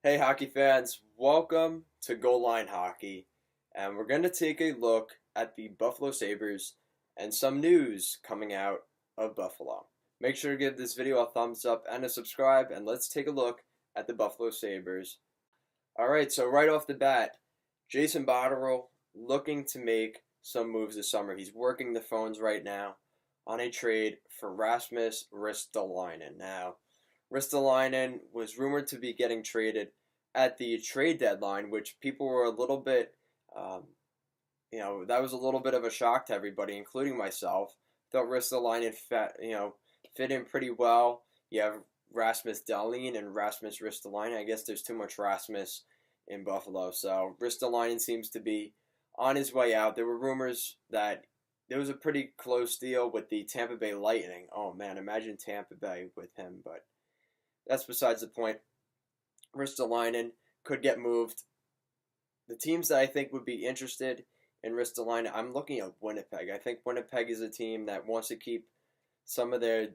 Hey, hockey fans, welcome to Goal Line Hockey, and we're going to take a look at the Buffalo Sabres and some news coming out of Buffalo. Make sure to give this video a thumbs up and a subscribe, and let's take a look at the Buffalo Sabres. Alright, so right off the bat, Jason Botterill looking to make some moves this summer. He's working the phones right now on a trade for Rasmus Ristolainen. Now, Ristolainen was rumored to be getting traded at the trade deadline, which people were a little bit, um, that was a little bit of a shock to everybody, including myself. Thought Ristolainen fit in pretty well. You have Rasmus Dahlin and Rasmus Ristolainen. I guess there's too much Rasmus in Buffalo, so Ristolainen seems to be on his way out. There were rumors that there was a pretty close deal with the Tampa Bay Lightning. Oh man, imagine Tampa Bay with him, but that's besides the point. Ristolainen could get moved. The teams that I think would be interested in Ristolainen, I'm looking at Winnipeg. I think Winnipeg is a team that wants to keep some of their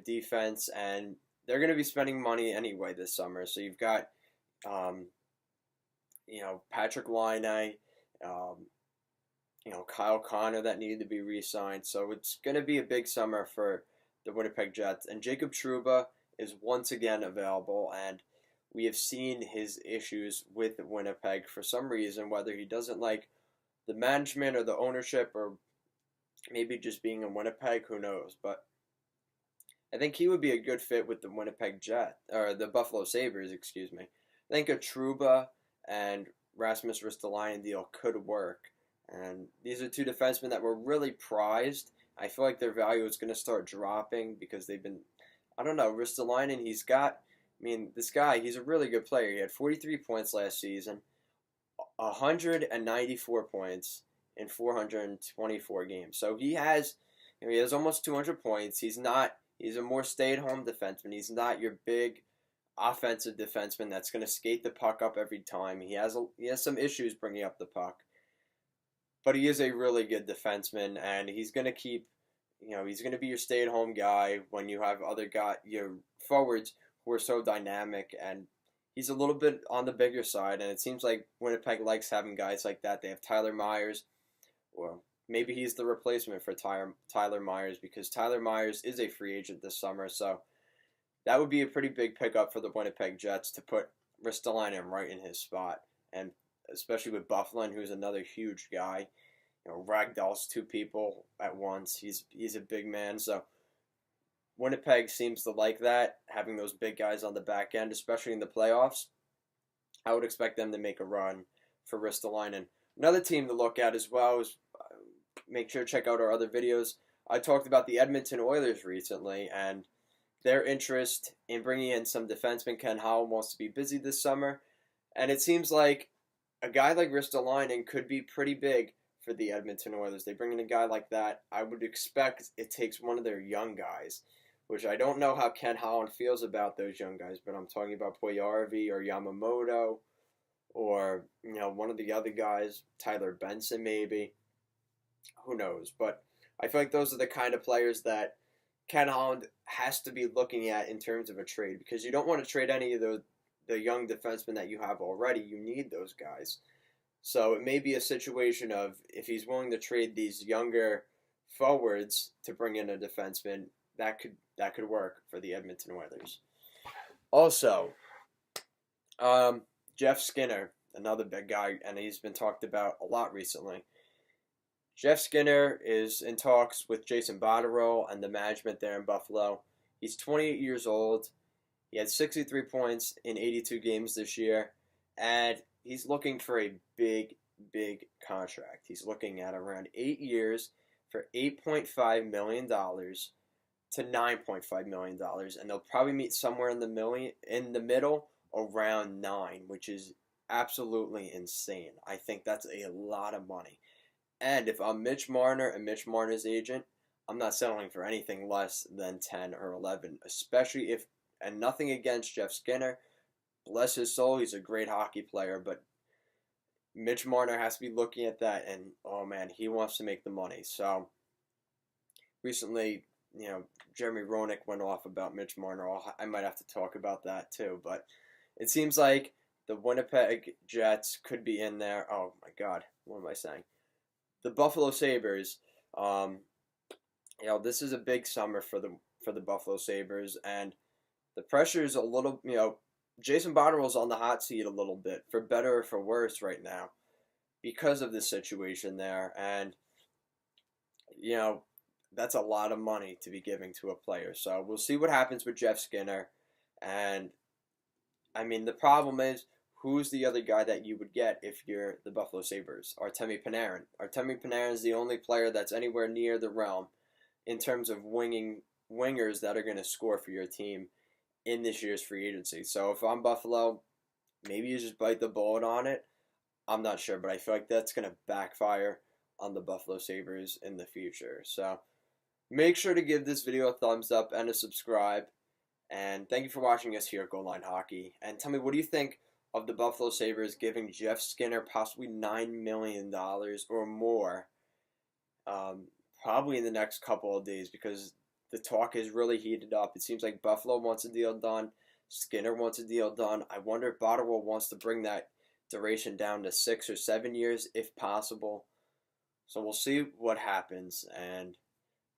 defense, and they're going to be spending money anyway this summer. So you've got, Patrick Laine, Kyle Connor that needed to be re-signed. So it's going to be a big summer for the Winnipeg Jets. And Jacob Trouba is once again available, and we have seen his issues with Winnipeg for some reason, whether he doesn't like the management or the ownership or maybe just being in Winnipeg, who knows. But I think he would be a good fit with the Winnipeg Jet, or the Buffalo Sabres, excuse me. I think a Trouba and Rasmus Ristolainen deal could work. And these are two defensemen that were really prized. I feel like their value is going to start dropping because they've been, I don't know, Ristolainen, this guy, he's a really good player. He had 43 points last season, 194 points in 424 games. So he has almost 200 points. He's a more stay-at-home defenseman. He's not your big offensive defenseman that's going to skate the puck up every time. He has some issues bringing up the puck. But he is a really good defenseman, and he's going to he's going to be your stay-at-home guy when you have your forwards who are so dynamic, and he's a little bit on the bigger side, and it seems like Winnipeg likes having guys like that. They have Tyler Myers, or maybe he's the replacement for Tyler Myers, because Tyler Myers is a free agent this summer, so that would be a pretty big pickup for the Winnipeg Jets to put Ristolainen right in his spot, and especially with Bufflin, who's another huge guy. Ragdolls two people at once. He's a big man, so Winnipeg seems to like that, having those big guys on the back end, especially in the playoffs. I would expect them to make a run for Ristolainen. Another team to look at as well is, make sure to check out our other videos. I talked about the Edmonton Oilers recently, and their interest in bringing in some defensemen. Ken Howell wants to be busy this summer, and it seems like a guy like Ristolainen could be pretty big for the Edmonton Oilers. They bring in a guy like that. I would expect it takes one of their young guys, which I don't know how Ken Holland feels about those young guys, but I'm talking about Puljujarvi or Yamamoto or, one of the other guys, Tyler Benson maybe. Who knows? But I feel like those are the kind of players that Ken Holland has to be looking at in terms of a trade, because you don't want to trade any of the young defensemen that you have already. You need those guys. So it may be a situation of, if he's willing to trade these younger forwards to bring in a defenseman, that could work for the Edmonton Oilers. Also, Jeff Skinner, another big guy, and he's been talked about a lot recently. Jeff Skinner is in talks with Jason Botterill and the management there in Buffalo. He's 28 years old. He had 63 points in 82 games this year, and he's looking for a big, big contract. He's looking at around 8 years for $8.5 million to $9.5 million, and they'll probably meet somewhere in the middle, around 9, which is absolutely insane. I think that's a lot of money. And if I'm Mitch Marner and Mitch Marner's agent, I'm not settling for anything less than 10 or 11, especially if, and nothing against Jeff Skinner, bless his soul, he's a great hockey player, but Mitch Marner has to be looking at that, and oh man, he wants to make the money. So recently, Jeremy Roenick went off about Mitch Marner. I might have to talk about that too, but it seems like The Winnipeg Jets could be in there. Oh my God, what am I saying? The Buffalo Sabres. This is a big summer for the Buffalo Sabres, and the pressure is a little. Jason Botterill's on the hot seat a little bit, for better or for worse, right now, because of the situation there, and that's a lot of money to be giving to a player. So we'll see what happens with Jeff Skinner, and I mean the problem is, who's the other guy that you would get if you're the Buffalo Sabres? Artemi Panarin. Artemi Panarin is the only player that's anywhere near the realm in terms of wingers that are going to score for your team in this year's free agency. So if I'm Buffalo, maybe you just bite the bullet on it. I'm not sure, but I feel like that's going to backfire on the Buffalo Sabres in the future. So make sure to give this video a thumbs up and a subscribe. And thank you for watching us here at Goal Line Hockey. And tell me, what do you think of the Buffalo Sabres giving Jeff Skinner possibly $9 million or more probably in the next couple of days, because the talk is really heated up. It seems like Buffalo wants a deal done. Skinner wants a deal done. I wonder if Botterill wants to bring that duration down to 6 or 7 years if possible. So we'll see what happens. And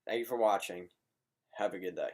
thank you for watching. Have a good day.